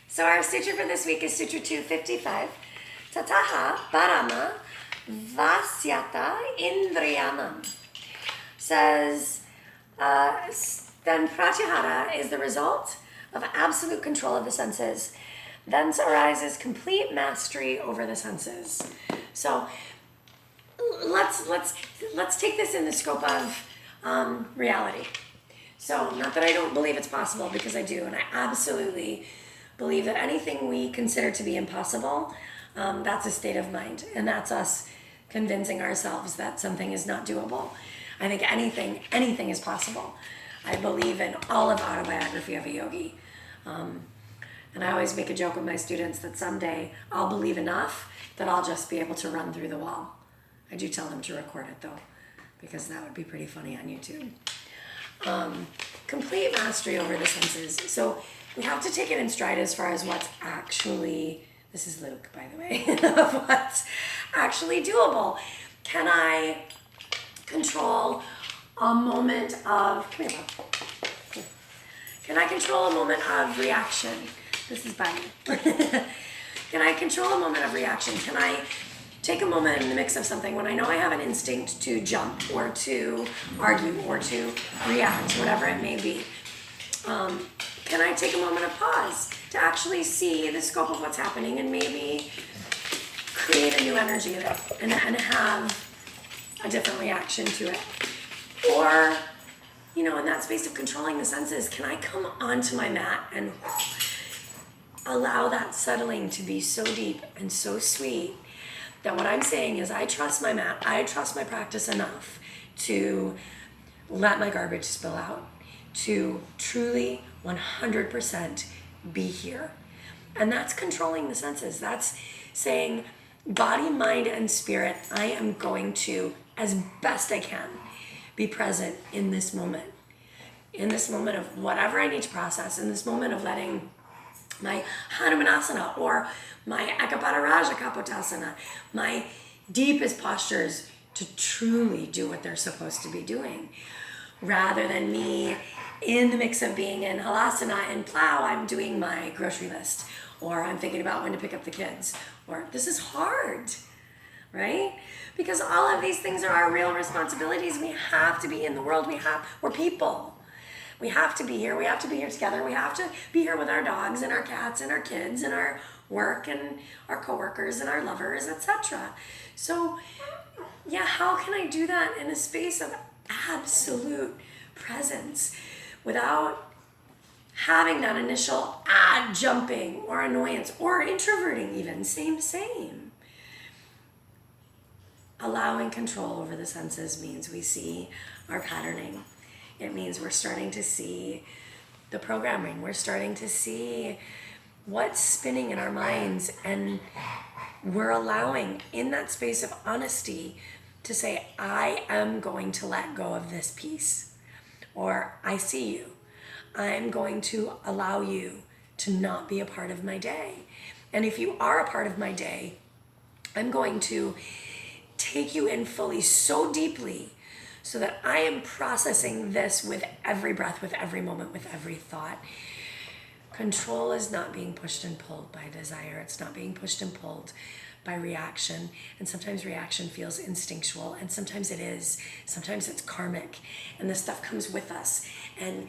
So our sutra for this week is Sutra 255. Tataha Parama Vasyata Indriyanam. Says, then pratyahara is the result of absolute control of the senses. Thence arises complete mastery over the senses. So let's take this in the scope of reality. So not that I don't believe it's possible, because I do, and I absolutely believe that anything we consider to be impossible, that's a state of mind, and that's us convincing ourselves that something is not doable. I think anything is possible. I believe in all of Autobiography of a Yogi. And I always make a joke with my students that someday I'll believe enough that I'll just be able to run through the wall. I do tell them to record it though, because that would be pretty funny on YouTube. Complete mastery over the senses. So we have to take it in stride as far as what's actually, this is Luke, by the way, of what's actually doable. Can I control a moment of, come here, Bob. Here. Can I control a moment of reaction? This is by me. Can I control a moment of reaction? Can I take a moment in the mix of something when I know I have an instinct to jump or to argue or to react, whatever it may be? Can I take a moment of pause to actually see the scope of what's happening and maybe create a new energy of it and have a different reaction to it? Or, in that space of controlling the senses, can I come onto my mat and allow that settling to be so deep and so sweet that what I'm saying is I trust my mat, I trust my practice enough to let my garbage spill out, to truly 100% be here. And that's controlling the senses. That's saying body, mind, and spirit, I am going to, as best I can, be present in this moment of whatever I need to process, in this moment of letting my Hanumanasana or my Ekapada Kapotasana, my deepest postures, to truly do what they're supposed to be doing, rather than me in the mix of being in Halasana and plow, I'm doing my grocery list, or I'm thinking about when to pick up the kids, or this is hard, right? Because all of these things are our real responsibilities. We have to be in the world. We're people. We have to be here. We have to be here together. We have to be here with our dogs and our cats and our kids and our work and our coworkers and our lovers, etc. So, yeah, how can I do that in a space of absolute presence without having that initial jumping or annoyance or introverting even? Same. Allowing control over the senses means we see our patterning. It means we're starting to see the programming. We're starting to see what's spinning in our minds, and we're allowing in that space of honesty to say, I am going to let go of this piece, or I see you. I'm going to allow you to not be a part of my day. And if you are a part of my day, I'm going to take you in fully so deeply so that I am processing this with every breath, with every moment, with every thought. Control is not being pushed and pulled by desire. It's not being pushed and pulled by reaction. And sometimes reaction feels instinctual, and sometimes it is. Sometimes it's karmic, and this stuff comes with us. And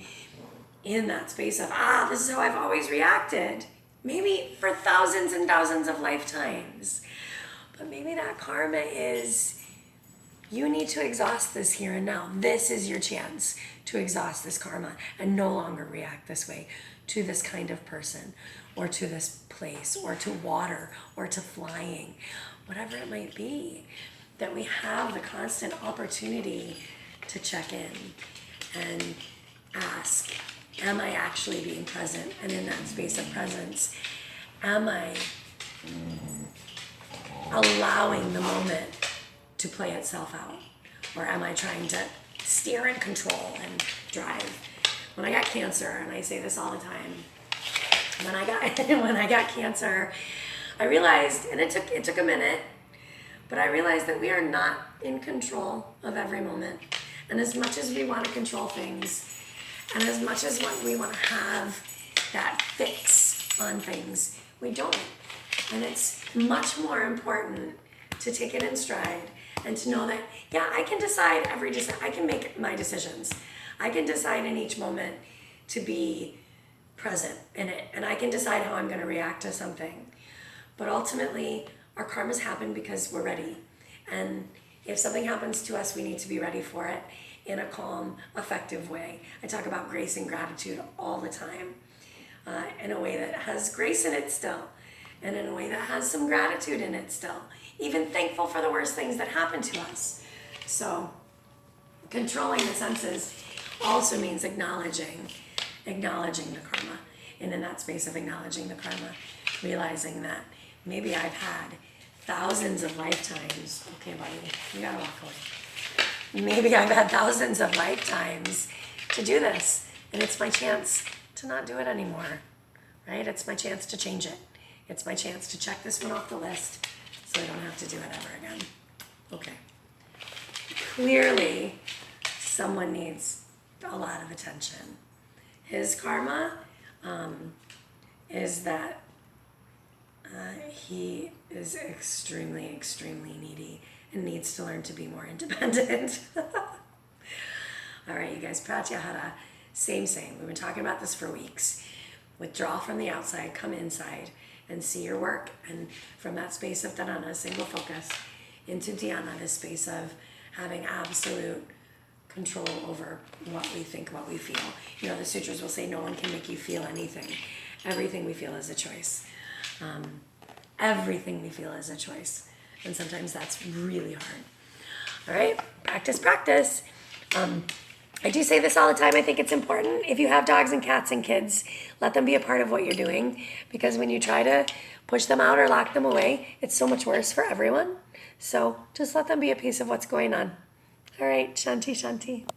in that space of, this is how I've always reacted, maybe for thousands and thousands of lifetimes. But maybe that karma is, you need to exhaust this here and now. This is your chance to exhaust this karma and no longer react this way to this kind of person, or to this place, or to water, or to flying, whatever it might be. That we have the constant opportunity to check in and ask, am I actually being present? And in that space of presence, am I allowing the moment to play itself out? Or am I trying to steer and control and drive? When I got cancer, and I say this all the time, when I got cancer, I realized, and it took a minute, but I realized that we are not in control of every moment. And as much as we want to control things, and as much as we want to have that fix on things. We don't. And it's much more important to take it in stride and to know that, yeah, I can decide I can make my decisions. I can decide in each moment to be present in it, and I can decide how I'm going to react to something. But ultimately, our karmas happen because we're ready. And if something happens to us, we need to be ready for it in a calm, effective way. I talk about grace and gratitude all the time, in a way that has grace in it still, and in a way that has some gratitude in it still. Even thankful for the worst things that happen to us. So, controlling the senses also means acknowledging the karma. And in that space of acknowledging the karma, realizing that maybe I've had thousands of lifetimes. Okay, buddy, you gotta walk away. Maybe I've had thousands of lifetimes to do this, and it's my chance to not do it anymore, right? It's my chance to change it. It's my chance to check this one off the list so I don't have to do it ever again. Okay. Clearly, someone needs a lot of attention. His karma is that he is extremely, extremely needy and needs to learn to be more independent. All right, you guys, pratyahara, same. We've been talking about this for weeks. Withdraw from the outside, come inside, and see your work. And from that space of dharana, single focus, into dhyana, this space of having absolute control over what we think, what we feel. You know, the sutras will say no one can make you feel anything. Everything we feel is a choice. Everything we feel is a choice. And sometimes that's really hard. All right, practice. I do say this all the time. I think it's important. If you have dogs and cats and kids, let them be a part of what you're doing. Because when you try to push them out or lock them away, it's so much worse for everyone. So just let them be a piece of what's going on. All right, Shanti, Shanti.